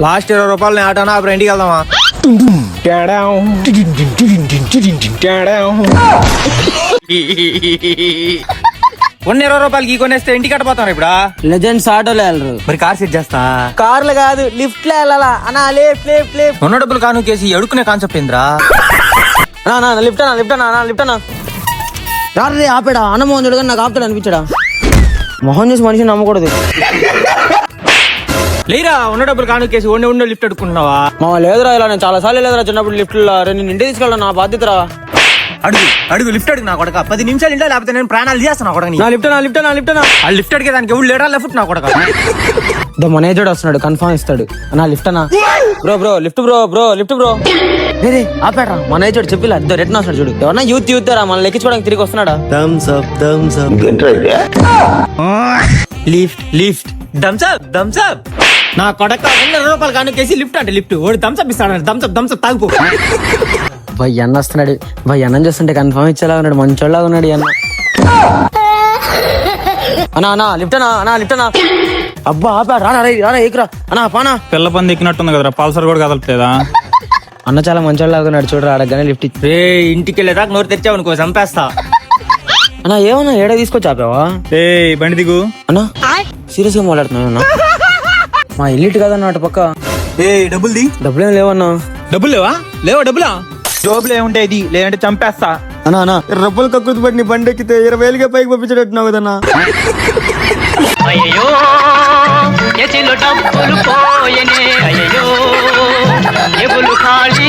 Last 20 రూపాయలు ఆటోనా అప్పుడు ఇంటికి వెళ్దామా? ఉన్న 20 రూపాయలకి కొనేస్తే ఇంటికి కట్టపోతాను ఇప్పుడు. లెజెండ్స్ ఆటోలో వెళ్ళరు, మరి కార్ సెట్ చేస్తా. కార్లు కాదు లిఫ్ట్ లో వెళ్ళాలా అన్నా. లేఫ్ లేఫ్ లేఫ్. ఉన్న డబ్బులు కాను కేసి అడుక్కునే కాన్సెప్ట్ ఏంద్రా? లిఫ్ట్ అన్నా లిఫ్ట్ అన్నా లిఫ్ట్ అన్నా. రాత్రి ఆపాడా అన్న మోహన్ చూడగా నాకు ఆపుతాడు అనిపించాడా? మొహం చూసి మనిషిని నమ్మకూడదు. లేరా ఉన్న డబ్బులు కాను కేసి ఉండి లిఫ్ట్ అడుక్కుంటున్నావా? మా లేదురా, ఇలా నేను చాలా సార్లు లేదురా చిన్నప్పుడు లిఫ్ట్ లో. నేను ఇంటికి తీసుకెళ్ళా, నా బాధ్యతరా. అడుగు లిఫ్ట్ అడుగు నా కొడక. 10 నిమిషాలు ఇంటా, లేకపోతే నేను ప్రాణాలు చేస్తాను నా కొడక. నా లిఫ్ట్ అన్నా లిఫ్ట్ అన్నా లిఫ్ట్ అన్నా. ఆ లిఫ్ట్ అడిగే దానికి ఎవరు లేడా లెఫ్ట్ నా కొడక. ద మనేజోడు వస్తున్నాడు, కన్ఫర్మ్ ఇస్తాడు. అన్నా లిఫ్ట్ అన్నా. Bro lift lift bro. రే ఆపేట్రా, మనేజోడు చెప్పిలా ఇద్దరు రిటర్న్ వస్తాడు చూడు. ఎవరన్నా యూత్ రా మన లెక్కించుకోవడానికి తిరిగి వస్తున్నాడా? లిఫ్ట్ థమ్స్ అప్ నా కొడక. 100 రూపాయలు కాను కేసి లిఫ్ట్ అంటే లిఫ్ట్ ఓడి థమ్స్ అప్ ఇస్తాడు. థమ్స్ అప్ తాగుపో. భయ్ అన్న వస్తున్నాడు. భయ్ అన్నం చూస్తుంటే కన్ఫర్మ్ ఇచ్చేలా ఉన్నాడు, మంచోళ్ళగా ఉన్నాడు అన్న. అన్నా లిఫ్ట్ అన్నా లిఫ్ట్ అన్నా. అబ్బా ఆపా రానా ఏకురా అన్నా పానా. పిల్ల పంది ఎక్కినట్టుంది కదరా, పల్సర్ కూడా కదలట్లేదా? అన్న చాలా మంచోళ్ళగా ఉన్నాడు చూడరా, అడగగానే లిఫ్ట్ ఇచ్చి. రే ఇంటికి వెళ్ళేదాకా నోరు తెచ్చావు అనుకో చంపేస్తా. అన్నా ఏమన్నా ఏడా తీసుకొచ్చి ఆపావా? ఏ బండి దిగు. అన్నా సీరియస్ గా మాట్లాడుతున్నావు అన్నా? మా ఇల్లు కదన్నా అటు పక్క. డబ్బులు ఏం లేవన్నా. డబ్బులు లేవా డబ్బులా? జోబులు ఏముంటాయి, ఇది లేదంటే చంపేస్తా. అన్నా రబ్బులు కక్కుర్తి పట్టి నీ బండి ఎక్కితే 20,000గా పైకి పంపించేటట్టున్నావు కదన్నా. అయ్యో డబ్బులు పోయనే, అయ్యో ఖాళీ